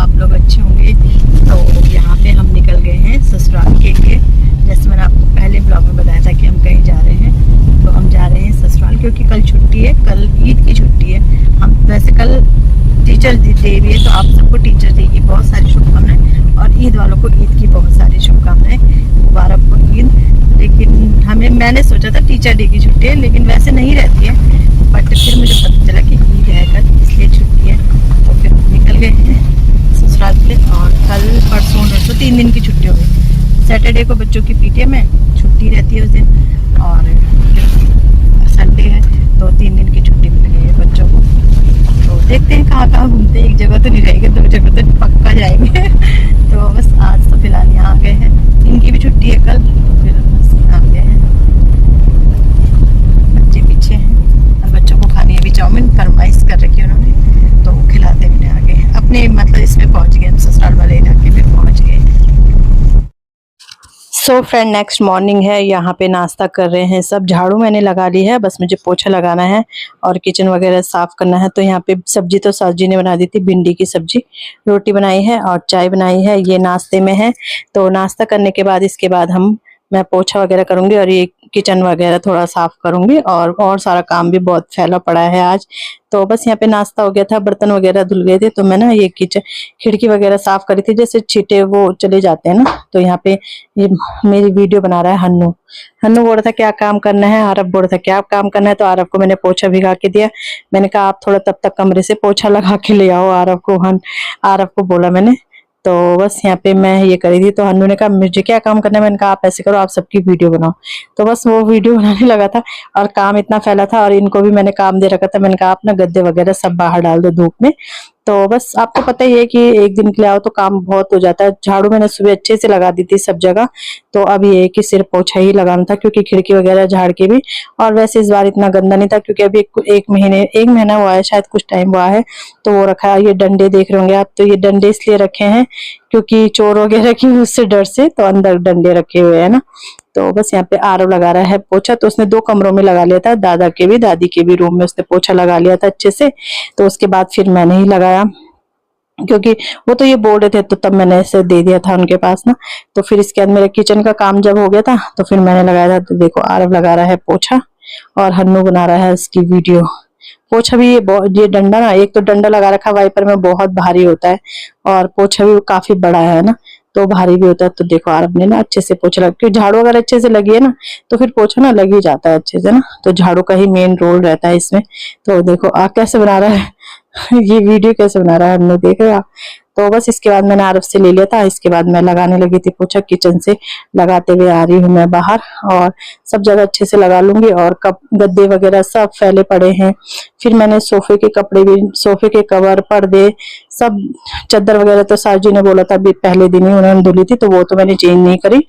आप लोग अच्छे होंगे। तो यहाँ पे हम निकल गए हैं ससुराल के लिए। जैसे मैंने आपको पहले ब्लॉग में बताया था कि हम कहीं जा रहे हैं, तो हम जा रहे हैं ससुराल, क्योंकि कल छुट्टी है, कल ईद की छुट्टी है। हम वैसे कल टीचर्स डे भी है, तो आप सबको टीचर्स डे की बहुत सारी शुभकामनाएं, और ईद वालों को ईद की बहुत सारी शुभकामनाएं। मुबारक हो ईद। लेकिन मैंने सोचा था टीचर डे की छुट्टी है, लेकिन वैसे नहीं रहती है, बट फिर मुझे पता चला कि ईद है कल, इसलिए छुट्टी है। तो फिर निकल गए हैं ससुराल के लिए, और कल परसों नरसों 3 दिन की छुट्टी हो गई। सैटरडे को बच्चों की पीटीएम है, छुट्टी रहती है उस दिन, और संडे है, तो 3 दिन की छुट्टी मिल गई है बच्चों को। तो देखते हैं कहाँ कहाँ घूमते हैं। एक जगह तो नहीं रहेंगे, 2 जगह तो पक्का जाएंगे। तो बस आज तो फिलहाल यहाँ आ गए हैं, इनकी भी छुट्टी है कल, फिर बस आ गए हैं। बच्चे पीछे हैं, और बच्चों को खानी है अभी चाउमीन, फरमाइश कर रखी है उन्होंने, तो खिलाते हुए आ गए हैं अपने, मतलब इसमें पहुँच गए, ससुराल वाले इलाके में पहुँच गए। सो फ्रेंड, नेक्स्ट मॉर्निंग है, यहाँ पे नाश्ता कर रहे हैं सब। झाड़ू मैंने लगा ली है, बस मुझे पोछा लगाना है और किचन वगैरह साफ करना है। तो यहाँ पे सब्जी तो सास जी ने बना दी थी, भिंडी की सब्जी, रोटी बनाई है और चाय बनाई है, ये नाश्ते में है। तो नाश्ता करने के बाद इसके बाद मैं पोछा वगैरह करूंगी, और ये किचन वगैरह थोड़ा साफ करूंगी, और सारा काम भी बहुत फैला पड़ा है आज। तो बस यहाँ पे नाश्ता हो गया था, बर्तन वगैरह धुल गए थे, तो मैं ना ये किचन खिड़की वगैरह साफ करी थी, जैसे छींटे वो चले जाते हैं ना। तो यहाँ पे ये मेरी वीडियो बना रहा है हन्नू। हन्नू बोल रहा था क्या काम करना है, आरव बोल रहा था क्या काम करना है। तो आरव को मैंने पोछा भिगा के दिया। मैंने कहा आप थोड़ा तब तक कमरे से पोछा लगा के ले आओ आरव को। आरव को बोला मैंने। तो बस यहाँ पे मैं ये करी थी, तो हन्नू ने कहा मुझे क्या काम करना है। मैंने कहा आप ऐसे करो, आप सबकी वीडियो बनाओ। तो बस वो वीडियो बनाने लगा था, और काम इतना फैला था, और इनको भी मैंने काम दे रखा था। मैंने कहा आप ना गद्दे वगैरह सब बाहर डाल दो धूप में। तो बस आपको पता ही है कि एक दिन के लिए आओ तो काम बहुत हो जाता है। झाड़ू मैंने सुबह अच्छे से लगा दी थी सब जगह, तो अब ये है कि सिर्फ पोछा ही लगाना था, क्योंकि खिड़की वगैरह झाड़ के भी। और वैसे इस बार इतना गंदा नहीं था, क्योंकि अभी एक महीना हुआ है, शायद कुछ टाइम हुआ है, तो वो रखा है। ये डंडे देख रहे होंगे आप, तो ये डंडे इसलिए रखे हैं क्योंकि चोर वगैरह की उससे डर से, तो अंदर डंडे रखे हुए हैं ना। तो बस यहाँ पे आरव लगा रहा है पोछा। तो उसने 2 कमरों में लगा लिया था, दादा के भी दादी के भी रूम में उसने पोछा लगा लिया था अच्छे से। तो उसके बाद फिर मैंने ही लगाया, क्योंकि वो तो ये बोल रहे थे, तो तब मैंने ऐसे दे दिया था उनके पास ना। तो फिर इसके बाद मेरे किचन का काम जब हो गया था, तो फिर मैंने लगाया था। तो देखो आरव लगा रहा है पोछा, और हन्नू बना रहा है उसकी वीडियो। पोछा भी ये डंडा ना, एक तो डंडा लगा रखा वाइपर में, बहुत भारी होता है, और पोछा भी काफी बड़ा है ना, तो भारी भी होता है। तो देखो आरव ने ना अच्छे से पोछा लगा, क्योंकि झाड़ू अगर अच्छे से लगी है ना, तो फिर पोछा ना लग ही जाता है अच्छे से ना। तो झाड़ू का ही मेन रोल रहता है इसमें। तो देखो कैसे बना रहा है। ये वीडियो कैसे बना रहा है, हमने देख रहा। तो बस इसके बाद मैंने आरव से ले लिया था। इसके बाद मैं लगाने लगी थी पोछा, किचन से लगाते हुए आ रही हूँ मैं बाहर, और सब जगह अच्छे से लगा लूंगी। और गद्दे वगैरह सब फैले पड़े हैं। फिर मैंने सोफे के कपड़े भी, सोफे के कवर, पर्दे, सब चादर वगैरह तो सास जी ने बोला था अभी पहले दिन ही उन्होंने धुली थी, तो वो तो मैंने चेंज नहीं करी,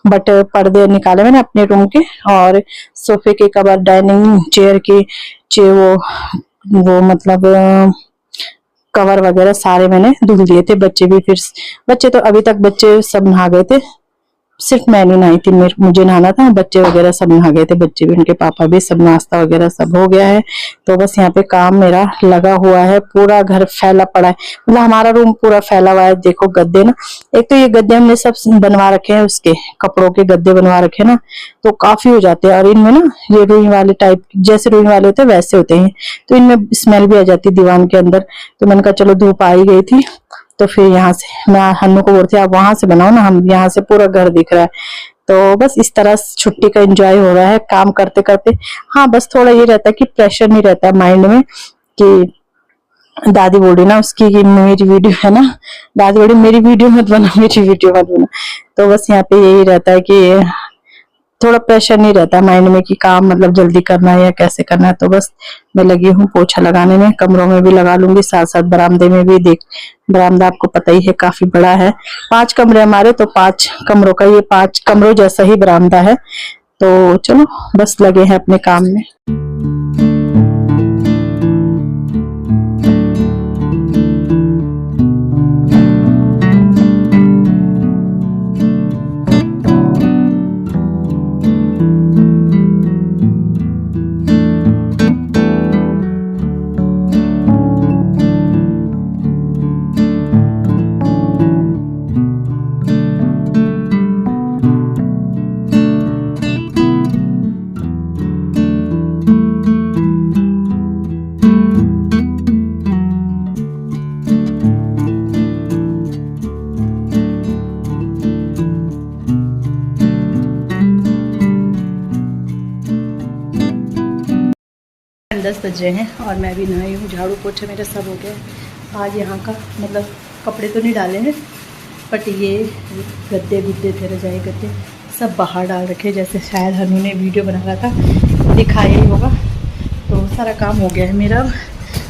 बट पर्दे निकाले मैंने अपने रूम के, और सोफे के कवर, डाइनिंग चेयर की वो मतलब कवर वगैरह सारे मैंने धुल दिए थे। बच्चे तो अभी तक बच्चे सब नहा गए थे, सिर्फ मैं नहीं नहाई थी, मुझे नहाना था। बच्चे वगैरह सब नहा गए थे, बच्चे भी, उनके पापा भी, सब नाश्ता वगैरह सब हो गया है। तो बस यहाँ पे काम मेरा लगा हुआ है, पूरा घर फैला पड़ा है, मतलब हमारा रूम पूरा फैला हुआ है। देखो गद्दे ना, एक तो ये गद्दे हमने सब बनवा रखे हैं, उसके कपड़ों के गद्दे बनवा रखे हैं ना, तो काफी हो जाते हैं। और इनमें ना ये रुई वाले टाइप, जैसे रुई वाले होते हैं वैसे होते हैं, तो इनमें स्मेल भी आ जाती है दीवान के अंदर। तो मैंने कहा चलो धूप आ ही गई थी, तो फिर यहाँ से मैं हन्नू को बोलती आप वहां से बनाओ ना, हम यहाँ से पूरा घर दिख रहा है। तो बस इस तरह छुट्टी का एंजॉय हो रहा है काम करते करते। हाँ बस थोड़ा ये रहता है कि प्रेशर नहीं रहता है माइंड में, कि दादी बोल रही ना उसकी कि मेरी वीडियो है ना, दादी बोल रही मेरी वीडियो मत बना, मेरी वीडियो मत बना। तो बस यहाँ पे यही रहता है कि थोड़ा प्रेशर नहीं रहता माइंड में कि काम मतलब जल्दी करना है या कैसे करना है। तो बस मैं लगी हूँ पोछा लगाने में, कमरों में भी लगा लूंगी, साथ साथ बरामदे में भी। देख बरामदा आपको पता ही है काफी बड़ा है, 5 कमरे हमारे, तो 5 कमरों का ये 5 कमरों जैसा ही बरामदा है। तो चलो बस लगे हैं अपने काम में। 10 बज रहे हैं और मैं भी नहाई हूँ, झाड़ू पोछा मेरा सब हो गया। आज यहाँ का मतलब कपड़े तो नहीं डाले हैं, बट ये गद्दे गुद्दे थे, रजाई गद्दे सब बाहर डाल रखे, जैसे शायद हनु ने वीडियो बना रहा था, दिखाया ही होगा। तो सारा काम हो गया है मेरा।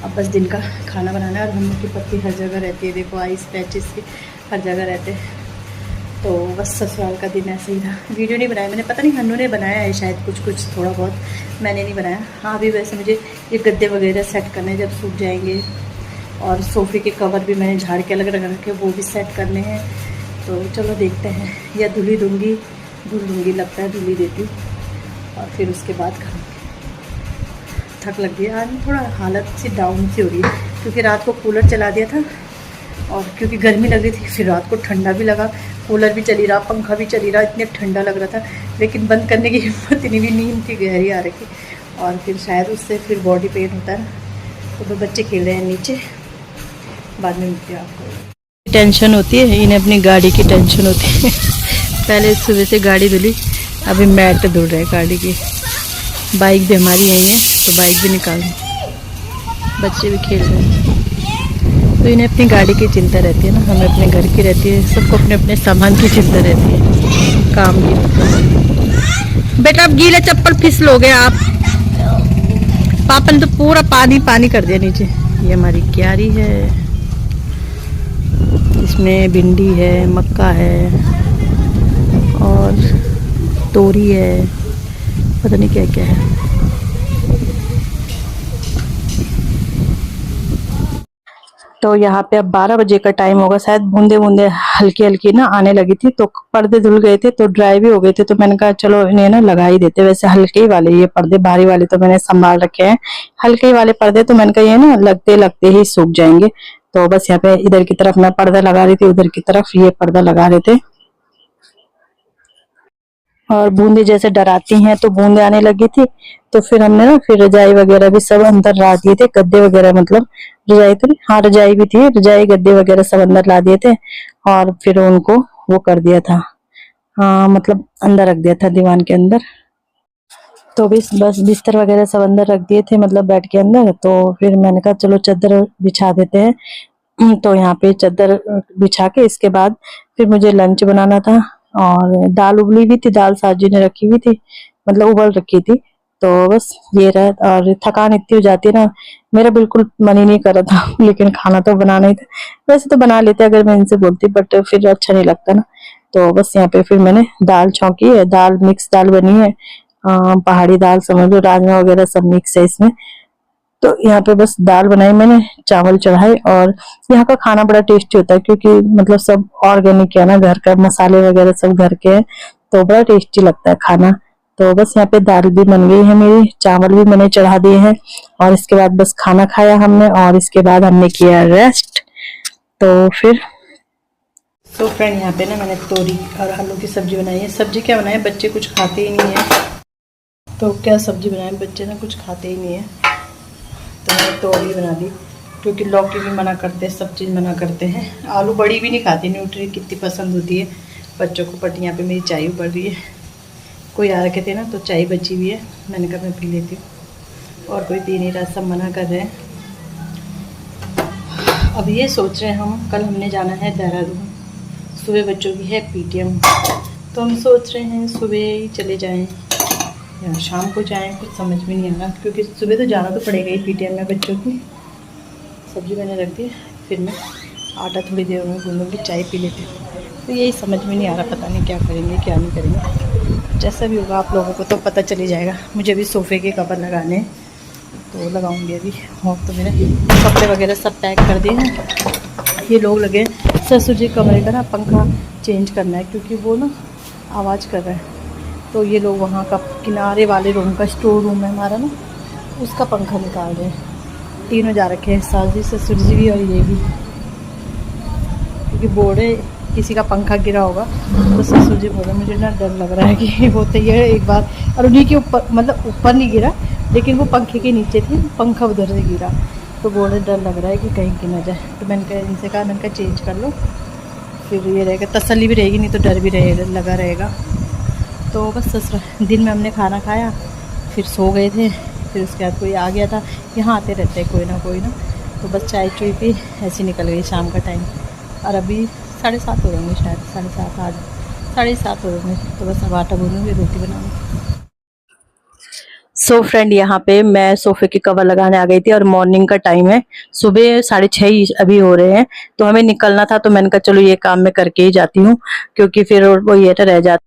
अब बस दिन का खाना बनाना है। और हनु की पत्ती हर जगह रहती है, देखो आइस पैचेस की हर जगह रहते हैं। तो बस ससुराल का दिन ऐसे ही था। वीडियो नहीं बनाया मैंने, पता नहीं हनु ने बनाया है शायद कुछ थोड़ा बहुत, मैंने नहीं बनाया। हाँ अभी वैसे मुझे ये गद्दे वगैरह सेट करने जब सूख जाएंगे, और सोफ़े के कवर भी मैंने झाड़ के अलग रखे, वो भी सेट करने हैं। तो चलो देखते हैं, या धुल दूँगी लगता है, धुली देती हूँ और फिर उसके बाद खाऊँगी। थक लग गई आज, थोड़ा हालत सी डाउन सी हो रही है, क्योंकि रात को कूलर चला दिया था और क्योंकि गर्मी लग रही थी, फिर रात को ठंडा भी लगा, कूलर भी चली रहा, पंखा भी चली रहा, इतने ठंडा लग रहा था, लेकिन बंद करने की हिम्मत नहीं भी, नींद की गहरी आ रही। और फिर शायद उससे फिर बॉडी पेन होता है। तो बच्चे खेल रहे हैं नीचे, बाद में मिलती है आपको। टेंशन होती है, इन्हें अपनी गाड़ी की टेंशन होती है। पहले सुबह से गाड़ी धुली, अभी मैट धुल रहे गाड़ी की। बाइक भी हमारी यही है, तो बाइक भी निकाल, बच्चे भी खेल रहे हैं। तो इन्हें अपनी गाड़ी की चिंता रहती है ना, हमें अपने घर की रहती है, सबको अपने अपने सामान की चिंता रहती है, काम की। बेटा अब गीले चप्पल फिसलोगे आप। पापा ने तो पूरा पानी कर दिया नीचे। ये हमारी क्यारी है, इसमें भिंडी है, मक्का है और तोरी है, पता नहीं क्या क्या है। तो यहाँ पे अब 12 बजे का टाइम होगा शायद, बूंदे बूंदे हल्की हल्की ना आने लगी थी, तो पर्दे धुल गए थे तो ड्राई भी हो गए थे। तो मैंने कहा चलो इन्हें ना लगा ही देते। वैसे हल्के ही वाले ये पर्दे, भारी वाले तो मैंने संभाल रखे हैं, हल्के ही वाले पर्दे तो मैंने कहा ये ना लगते लगते ही सूख जाएंगे। तो बस यहाँ पे इधर की तरफ मैं पर्दा लगा रही थी, उधर की तरफ ये पर्दा लगा रहे थे। और बूंदे जैसे डराती हैं तो बूंदे आने लगी थी, तो फिर हमने ना फिर रजाई वगैरह भी सब अंदर ला दिए थे, गद्दे वगैरह मतलब रजाई तो नहीं, हाँ रजाई भी थी, रजाई गद्दे वगैरह सब अंदर ला दिए थे। और फिर उनको वो कर दिया था, हाँ मतलब अंदर रख दिया था दीवान के अंदर। तो बस बिस्तर वगैरह सब अंदर रख दिए थे, मतलब बेड के अंदर। तो फिर मैंने कहा चलो चादर बिछा देते हैं। तो यहाँ पे चादर बिछा के इसके बाद फिर मुझे लंच बनाना था। और दाल उबली हुई थी, दाल साजी ने रखी हुई थी, मतलब उबल रखी थी। तो बस ये रहा। और थकान इतनी हो जाती है ना, मेरा बिल्कुल मन ही नहीं कर रहा था, लेकिन खाना तो बनाना ही था। वैसे तो बना लेते अगर मैं इनसे बोलती, बट फिर अच्छा नहीं लगता ना। तो बस यहाँ पे फिर मैंने दाल छौंकी है, दाल मिक्स दाल बनी है, पहाड़ी दाल समझ लो, राजमा वगैरह सब मिक्स है इसमें। तो यहाँ पे बस दाल बनाई मैंने, चावल चढ़ाए। और यहाँ का खाना बड़ा टेस्टी होता है, क्योंकि मतलब सब ऑर्गेनिक है ना, घर का मसाले वगैरह सब घर के हैं, तो बड़ा टेस्टी लगता है खाना। तो बस यहाँ पे दाल भी बन गई है मेरी, चावल भी मैंने चढ़ा दिए हैं। और इसके बाद बस खाना खाया हमने, और इसके बाद हमने किया रेस्ट। तो फिर तो फ्रेंड यहाँ पे ना मैंने तोरी और आलू की सब्जी बनाई है। सब्जी क्या बनाई है, बच्चे कुछ खाते ही नहीं है, तो क्या सब्जी बनाए, बच्चे ना कुछ खाते ही नहीं है, तो मैंने तोरी बना दी। क्योंकि लौकी भी मना करते हैं, सब चीज़ मना करते हैं। आलू बड़ी भी नहीं खाती, न्यूट्री कितनी पसंद होती है बच्चों को। बट यहाँ पे मेरी चाय उबल रही है, कोई आ रखे थे ना तो चाय बची हुई है, मैंने कहा मैं पी लेती हूँ। और कोई पी नहीं रहा, सब मना कर रहे हैं। अब ये सोच रहे हैं हम, कल हमने जाना है देहरादून, सुबह बच्चों की है पीटीएम, तो हम सोच रहे हैं सुबह ही चले जाएँ या शाम को जाएँ, कुछ समझ में नहीं आ रहा। क्योंकि सुबह तो जाना तो पड़ेगा ही पीटीएम में बच्चों की। सब्जी मैंने रख दी, फिर मैं आटा थोड़ी देर में गूंदूँगी, चाय पी लेते हैं। तो यही समझ में नहीं आ रहा, पता नहीं क्या करेंगे क्या नहीं करेंगे। जैसा भी होगा आप लोगों को तो पता चली जाएगा। मुझे अभी सोफ़े के कवर लगाने हैं, तो लगाऊंगी अभी। और तो मेरे कपड़े वगैरह सब पैक कर दिए हैं। ये लोग लगे ससुर जी कमरे का ना पंखा चेंज करना है, क्योंकि वो ना आवाज़ कर रहा है। तो ये लोग वहाँ का किनारे वाले रूम का, स्टोर रूम है हमारा ना, उसका पंखा निकाल रहे हैं। तीनों जा रखे हैं, सास जी, ससुर जी भी और ये भी, क्योंकि बोर्डे किसी का पंखा गिरा होगा। तो ससुर जी बोले मुझे ना डर लग रहा है कि होते ही है एक बार, और उन्हीं के ऊपर, मतलब ऊपर नहीं गिरा, लेकिन वो पंखे के नीचे थे, पंखा उधर से गिरा। तो बोले डर लग रहा है कि कहीं गिर ना जाए। तो मैंने कहा इनसे कहा, मैंने कहा चेंज कर लो, फिर ये रहेगा, तसल्ली भी रहेगी, नहीं तो डर भी रहेगा, लगा रहेगा। तो बस ससुर दिन में हमने खाना खाया, फिर सो गए थे, फिर उसके बाद कोई आ गया था। यहाँ आते रहते हैं कोई ना, तो बस चाय चुई पी, ऐसी निकल गई शाम का टाइम। और अभी 7:30 हो होंगे शायद, 7:30 आज 7:30 हो होंगे। तो बस अब आटा गूंदूँगी, रोटी बनाऊँगी। सो फ्रेंड, यहाँ पे मैं सोफे के कवर लगाने आ गई थी और मॉर्निंग का टाइम है, सुबह 6:30 अभी हो रहे हैं। तो हमें निकलना था, तो मैंने कहा चलो ये काम मैं करके ही जाती हूँ, क्योंकि फिर वो ये रह जाता।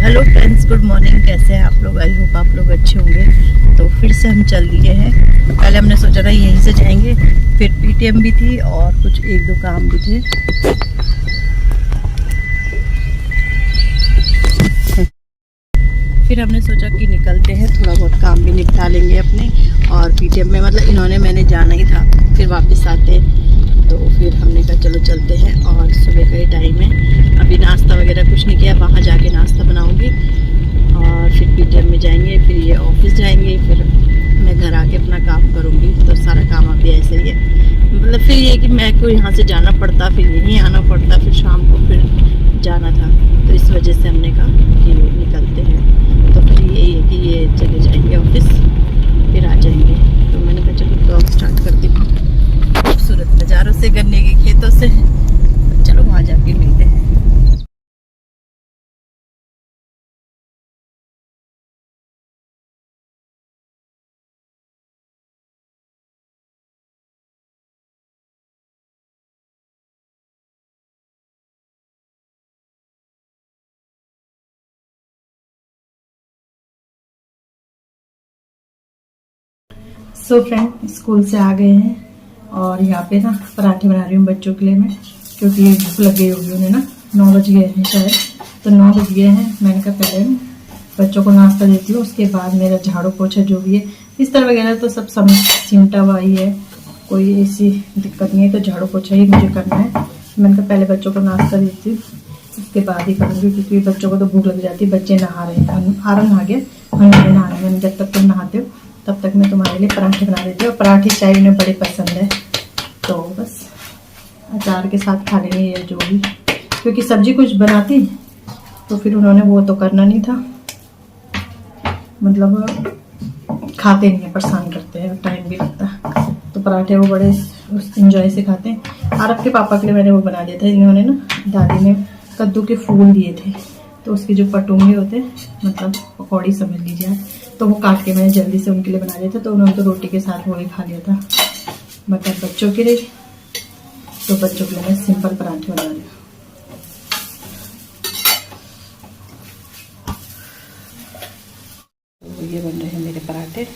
Hello friends, good morning. कैसे हैं आप लोग? आई होप आप लोग अच्छे होंगे। तो फिर से हम चल दिए हैं। पहले हमने सोचा था यहीं से जाएंगे, फिर पीटीएम भी थी और कुछ 1-2 काम भी थे। फिर हमने सोचा कि निकलते हैं, थोड़ा बहुत काम भी निपटा लेंगे अपने। और पीटीएम में मतलब मैंने जाना ही था, फिर वापस आते। तो फिर हमने कहा चलो चलते हैं। और सुबह का ही टाइम है, अभी नाश्ता वगैरह कुछ नहीं किया, वहाँ जाके नाश्ता बनाऊंगी और फिर पीटीएम में जाएंगे, फिर ये ऑफिस जाएंगे, फिर मैं घर आके अपना काम करूँगी। तो सारा काम अभी ऐसे ही है, मतलब फिर ये कि मैं को यहाँ से जाना पड़ता, फिर यहीं आना पड़ता, फिर शाम को फिर जाना था। तो इस वजह से हमने कहा कि निकलते हैं। तो फिर यही है कि ये चले जाएंगे ऑफिस, फिर आ जाएंगे। तो मैंने कहा चलो ब्लॉग स्टार्ट करती हूँ खूबसूरत नज़ारों से, गन्ने के खेतों से। चलो वहाँ जाके मिलते हैं। सो फ्रेंड, स्कूल से आ गए हैं और यहाँ पे ना पराठे बना रही हूँ बच्चों के लिए मैं, क्योंकि भूख लग गई होगी उन्हें ना। 9 बज गए हैं शायद, तो 9 बज गए हैं। मैंने कहा पहले बच्चों को नाश्ता देती हूँ, उसके बाद मेरा झाड़ू पोछा जो भी है, बिस्तर वगैरह तो सब सिमटा हुआ ही है, कोई ऐसी दिक्कत नहीं है। तो झाड़ू पोछा ही मुझे करना है। मैंने कहा पहले बच्चों को नाश्ता देती हूँ, उसके बाद ही करूँगी, क्योंकि बच्चों को तो भूख लग जाती है। बच्चे नहा रहे हैं, आरन नहा गया, हम नहीं नहा रहे। मैंने जब तक तुम नहाते हो तब तक मैं तुम्हारे लिए पराठे बना देती हूँ। पराठे चाय उन्हें बड़े पसंद है, तो बस अचार के साथ खा लेंगे ये जो भी, क्योंकि सब्जी कुछ बनाती तो फिर उन्होंने वो तो करना नहीं था, मतलब खाते नहीं है, परेशान करते हैं, टाइम भी लगता है। तो पराठे वो बड़े इंजॉय से खाते हैं। आरब के पापा के लिए मैंने वो बना दिया था, इन्होंने ना दादी ने कद्दू के फूल दिए थे, तो उसके जो पटुंगे होते, मतलब पकौड़ी समझ लीजिए आप, तो वो काट के मैंने जल्दी से उनके लिए बना दिया था। तो उन्होंने तो रोटी के साथ वो ही खा लिया था। मतलब बच्चों के लिए, तो बच्चों के लिए मैं सिंपल पराठे बना रही हूँ। ये बन रहे हैं मेरे पराठे।